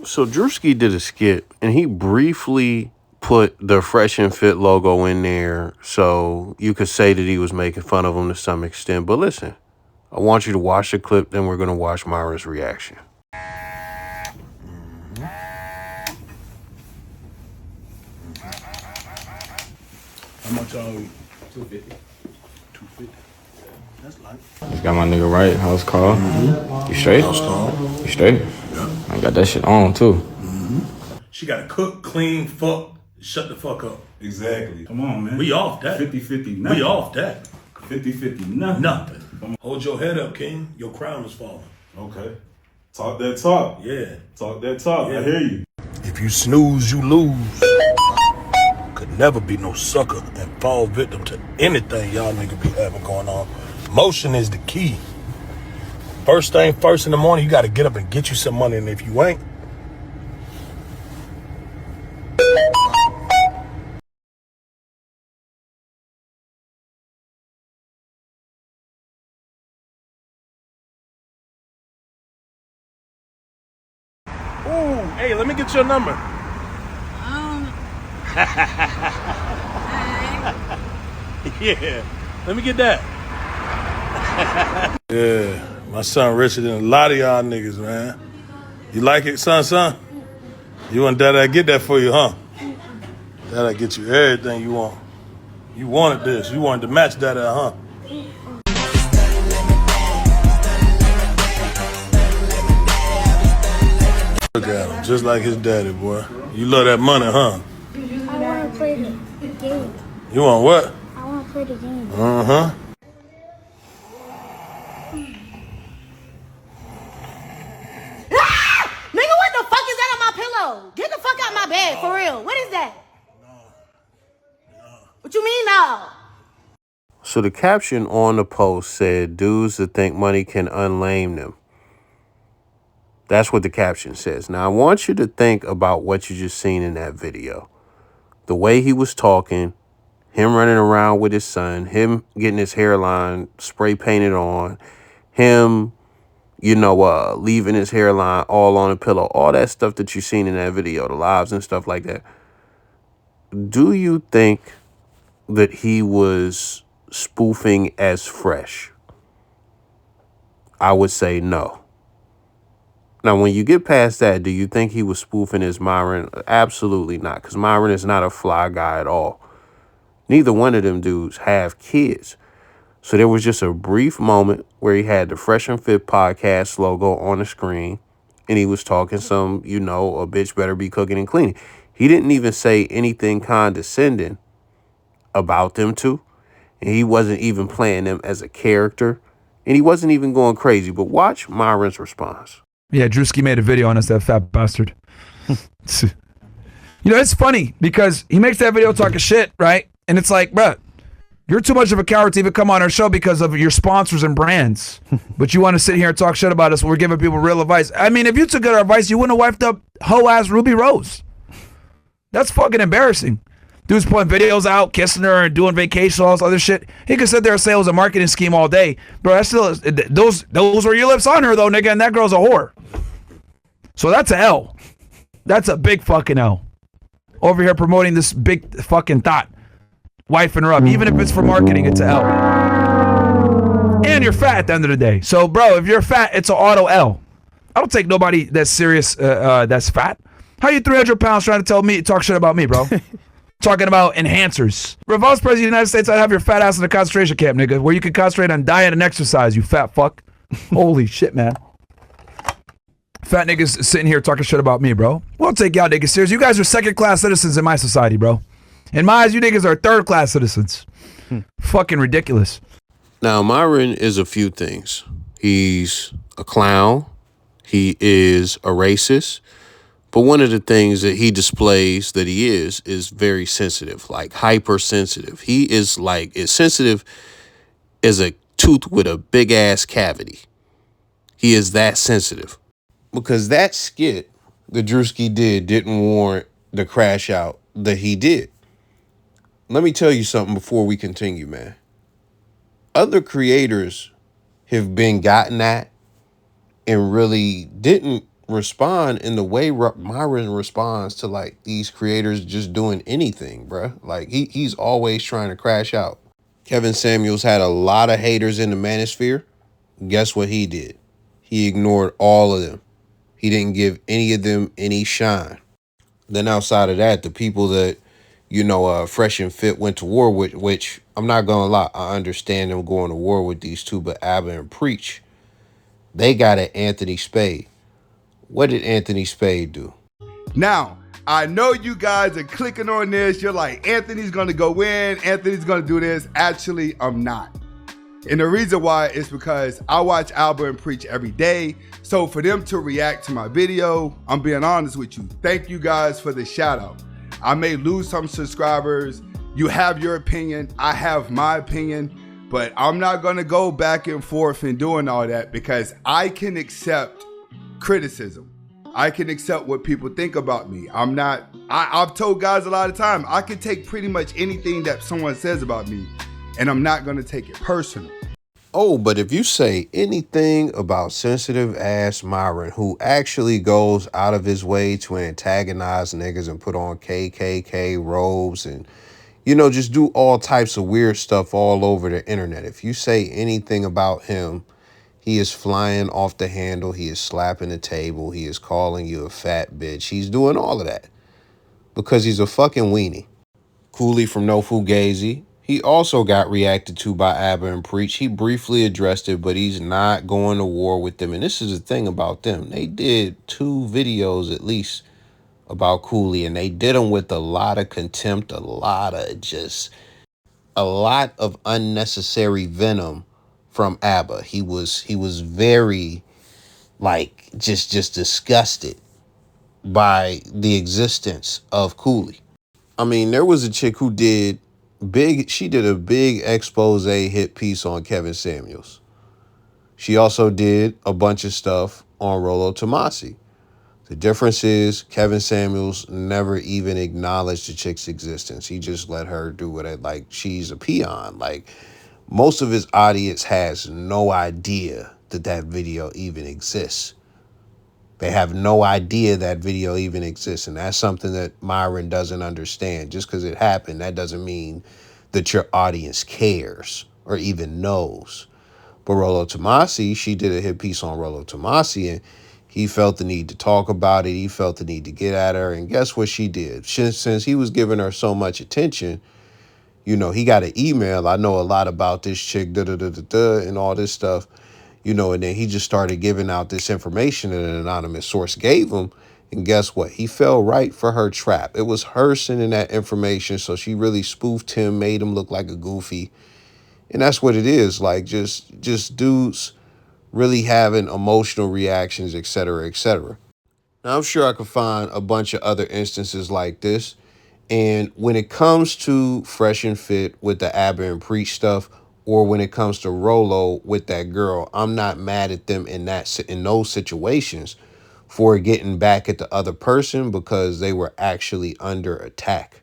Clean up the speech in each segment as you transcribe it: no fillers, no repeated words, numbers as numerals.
So Druski did a skit, and he briefly put the Fresh and Fit logo in there so you could say that he was making fun of him to some extent. But listen, I want you to watch the clip, then we're going to watch Myron's reaction. How much are we? 250. 250. That's light. Got my nigga right, house call. Mm-hmm. You straight? House call. You straight? Yeah. I got that shit on too. Mm-hmm. She gotta cook, clean, fuck, shut the fuck up. Exactly. Come on, man. We off that. 50-50 nothing. We off that. 50-50 nothing. Nothing. Hold your head up, King. Your crown is falling. Okay. Talk that talk. Yeah. Talk that talk. Yeah. I hear you. If you snooze, you lose. Could never be no sucker and fall victim to anything y'all niggas be having going on. Motion is the key. First thing first in the morning, you gotta get up and get you some money, and if you ain't, ooh, hey, let me get your number. Yeah, let me get that. Yeah, my son richer than a lot of y'all niggas, man. You like it, son? You want that? I get that for you, huh? That I get you everything you want. You wanted this. You wanted to match that, huh? Look at him, just like his daddy, boy. You love that money, huh? I want to play the game. You want what? I want to play the game. Uh-huh. Nigga, what the fuck is that on my pillow? Get the fuck out my bed, for real. What is that? What you mean, no? So the caption on the post said, dudes that think money can unlame them. That's what the caption says. Now, I want you to think about what you just seen in that video. The way he was talking, him running around with his son, him getting his hairline spray painted on, him, leaving his hairline all on a pillow, all that stuff that you seen in that video, the lives and stuff like that. Do you think that he was spoofing as Fresh? I would say no. Now, when you get past that, do you think he was spoofing as Myron? Absolutely not, because Myron is not a fly guy at all. Neither one of them dudes have kids. So there was just a brief moment where he had the Fresh and Fit podcast logo on the screen, and he was talking some, a bitch better be cooking and cleaning. He didn't even say anything condescending about them two, and he wasn't even playing them as a character, and he wasn't even going crazy. But watch Myron's response. Yeah, Druski made a video on us, that fat bastard. It's funny because he makes that video talking shit, right? And it's like, bruh, you're too much of a coward to even come on our show because of your sponsors and brands. But you want to sit here and talk shit about us when we're giving people real advice. I mean, if you took our advice, you wouldn't have wifed up hoe-ass Ruby Rose. That's fucking embarrassing. Dude's putting videos out, kissing her and doing vacation, all this other shit. He could sit there and say it was a marketing scheme all day. Bro, that's still, those were your lips on her though, nigga, and that girl's a whore. So that's a L. That's a big fucking L. Over here promoting this big fucking thought. Wifing her up. Even if it's for marketing, it's a L. And you're fat at the end of the day. So, bro, if you're fat, it's an auto L. I don't take nobody that's serious that's fat. How you 300 pounds trying to talk shit about me, bro? Talking about enhancers. Bro, if I was president of the United States, I'd have your fat ass in a concentration camp, nigga, where you can concentrate on diet and exercise, you fat fuck. Holy shit, man. Fat niggas sitting here talking shit about me, bro. We'll take y'all niggas serious. You guys are second-class citizens in my society, bro. In my eyes, you niggas are third-class citizens. Fucking ridiculous. Now, Myron is a few things. He's a clown. He is a racist. But one of the things that he displays that he is very sensitive, like hypersensitive. He is like as sensitive as a tooth with a big-ass cavity. He is that sensitive. Because that skit that Druski didn't warrant the crash out that he did. Let me tell you something before we continue, man. Other creators have been gotten at and really didn't respond in the way Myron responds to like these creators just doing anything, bruh. Like he's always trying to crash out. Kevin Samuels had a lot of haters in the manosphere. Guess what he did? He ignored all of them. He didn't give any of them any shine. Then outside of that, the people that, Fresh and Fit went to war with, which I'm not gonna lie, I understand them going to war with these two, but Abba and Preach, they got an Anthony Spade. What did Anthony Spade do? Now, I know you guys are clicking on this. You're like, Anthony's going to go in. Anthony's going to do this. Actually, I'm not. And the reason why is because I watch Alba and Preach every day. So for them to react to my video, I'm being honest with you. Thank you guys for the shout out. I may lose some subscribers. You have your opinion. I have my opinion. But I'm not going to go back and forth and doing all that because I can accept criticism. I can accept what people think about me. I've told guys a lot of time, I can take pretty much anything that someone says about me, and I'm not going to take it personal. Oh, but if you say anything about sensitive ass Myron, who actually goes out of his way to antagonize niggas and put on KKK robes and, just do all types of weird stuff all over the internet. If you say anything about him, he is flying off the handle. He is slapping the table. He is calling you a fat bitch. He's doing all of that because he's a fucking weenie. Cooley from No Fugazi, he also got reacted to by Abba and Preach. He briefly addressed it, but he's not going to war with them. And this is the thing about them. They did 2 videos at least about Cooley, and they did them with a lot of contempt, a lot of unnecessary venom from Abba. He was very just disgusted by the existence of Cooley. I mean, there was a chick who did a big expose hit piece on Kevin Samuels. She also did a bunch of stuff on Rollo Tomasi. The difference is Kevin Samuels never even acknowledged the chick's existence. He just let her do it like she's a peon. Like, most of his audience has no idea that video even exists. They have no idea that video even exists. And that's something that Myron doesn't understand. Just because it happened, that doesn't mean that your audience cares or even knows. But Rollo Tomasi, she did a hit piece on Rollo Tomasi, and he felt the need to talk about it. He felt the need to get at her. And guess what she did? Since he was giving her so much attention, he got an email. I know a lot about this chick, and all this stuff, and then he just started giving out this information that an anonymous source gave him. And guess what? He fell right for her trap. It was her sending that information. So she really spoofed him, made him look like a goofy. And that's what it is. Like just dudes really having emotional reactions, et cetera, et cetera. Now, I'm sure I could find a bunch of other instances like this. And when it comes to Fresh and Fit with the Abba and Preach stuff, or when it comes to Rollo with that girl, I'm not mad at them in those situations for getting back at the other person because they were actually under attack.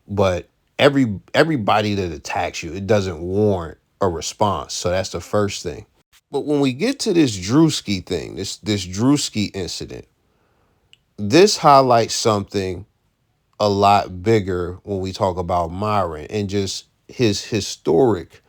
But everybody that attacks you, it doesn't warrant a response. So that's the first thing. But when we get to this Druski thing, this Druski incident, this highlights something a lot bigger when we talk about Myron and just his historic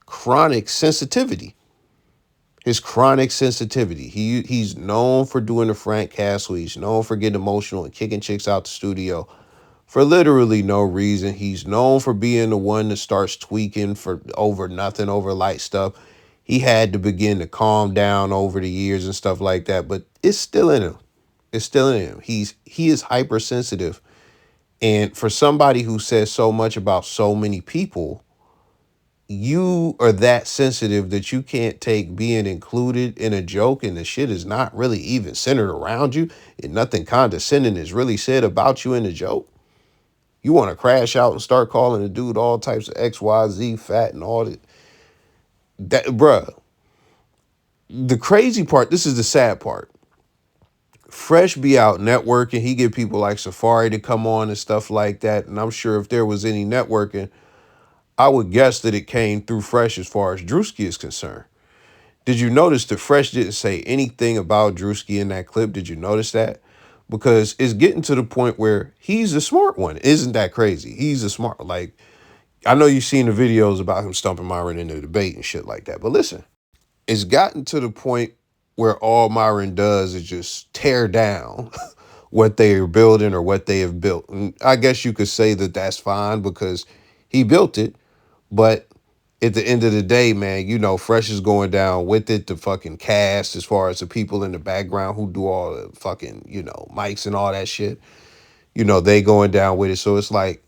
chronic sensitivity. His chronic sensitivity. He's known for doing the Frank Castle. He's known for getting emotional and kicking chicks out the studio for literally no reason. He's known for being the one that starts tweaking for over nothing, over light stuff. He had to begin to calm down over the years and stuff like that, but it's still in him. It's still in him. He is hypersensitive. And for somebody who says so much about so many people, you are that sensitive that you can't take being included in a joke and the shit is not really even centered around you and nothing condescending is really said about you in the joke. You want to crash out and start calling the dude all types of XYZ fat and all that, bruh. The crazy part, this is the sad part. Fresh be out networking. He get people like Safari to come on and stuff like that. And I'm sure if there was any networking, I would guess that it came through Fresh as far as Druski is concerned. Did you notice that Fresh didn't say anything about Druski in that clip? Did you notice that? Because it's getting to the point where he's the smart one. Isn't that crazy? He's the smart, like, I know you've seen the videos about him stumping Myron in the debate and shit like that. But listen, it's gotten to the point where all Myron does is just tear down what they are building or what they have built. And I guess you could say that that's fine because he built it. But at the end of the day, man, you know, Fresh is going down with it. The fucking cast, as far as the people in the background who do all the fucking, you know, mics and all that shit, you know, they going down with it. So it's like,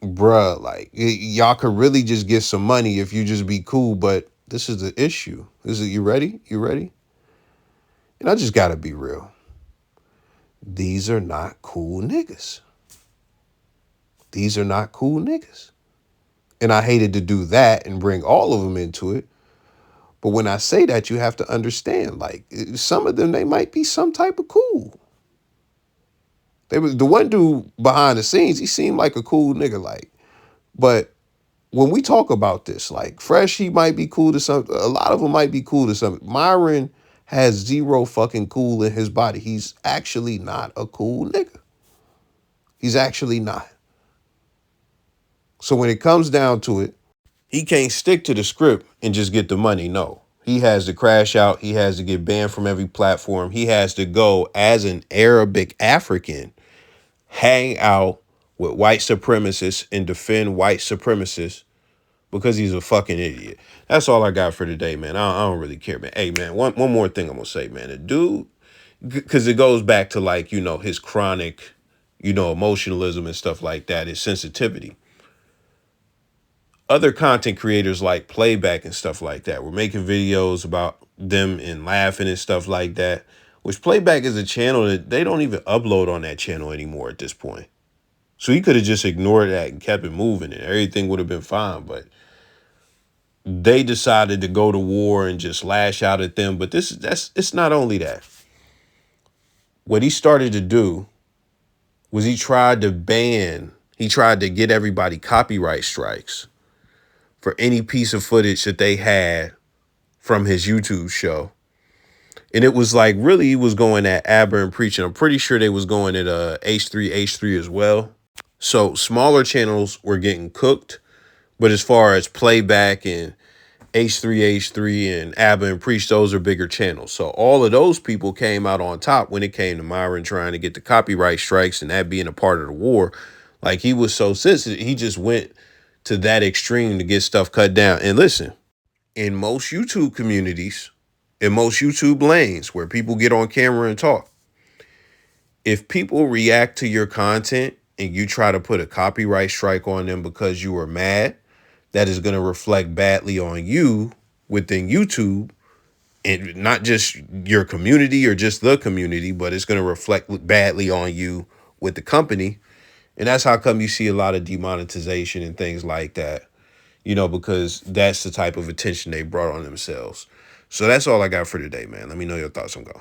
bruh, like y'all could really just get some money if you just be cool. But this is the issue. You ready? You ready? And I just gotta be real. These are not cool niggas. These are not cool niggas. And I hated to do that and bring all of them into it. But when I say that, you have to understand, like, some of them, they might be some type of cool. They was the one dude behind the scenes, he seemed like a cool nigga, like. But when we talk about this, like, Fresh, he might be cool to some, a lot of them might be cool to some. Myron has zero fucking cool in his body. He's actually not a cool nigga. He's actually not. So when it comes down to it, he can't stick to the script and just get the money. No, he has to crash out. He has to get banned from every platform. He has to go as an Arabic African, hang out with white supremacists and defend white supremacists because he's a fucking idiot. That's all I got for today, man. I don't really care, man. Hey, man, one more thing I'm going to say, man. The dude, because it goes back to, like, you know, his chronic, you know, emotionalism and stuff like that, his sensitivity. Other content creators like Playback and stuff like that were making videos about them and laughing and stuff like that, which Playback is a channel that they don't even upload on that channel anymore at this point. So he could have just ignored that and kept it moving and everything would have been fine. But they decided to go to war and just lash out at them. But it's not only that. What he started to do was he tried to get everybody copyright strikes for any piece of footage that they had from his YouTube show. And it was like, really, he was going at Aber and Preach. And I'm pretty sure they was going at H3 as well. So smaller channels were getting cooked. But as far as Playback and H3 and Aber and Preach, those are bigger channels. So all of those people came out on top when it came to Myron trying to get the copyright strikes and that being a part of the war. Like, he was so sensitive. He just went to that extreme to get stuff cut down. And listen, in most YouTube communities, in most YouTube lanes where people get on camera and talk, if people react to your content and you try to put a copyright strike on them because you are mad, that is going to reflect badly on you within YouTube, and not just your community or just the community, but it's going to reflect badly on you with the company. And that's how come you see a lot of demonetization and things like that, you know, because that's the type of attention they brought on themselves. So that's all I got for today, man. Let me know your thoughts. I'm going.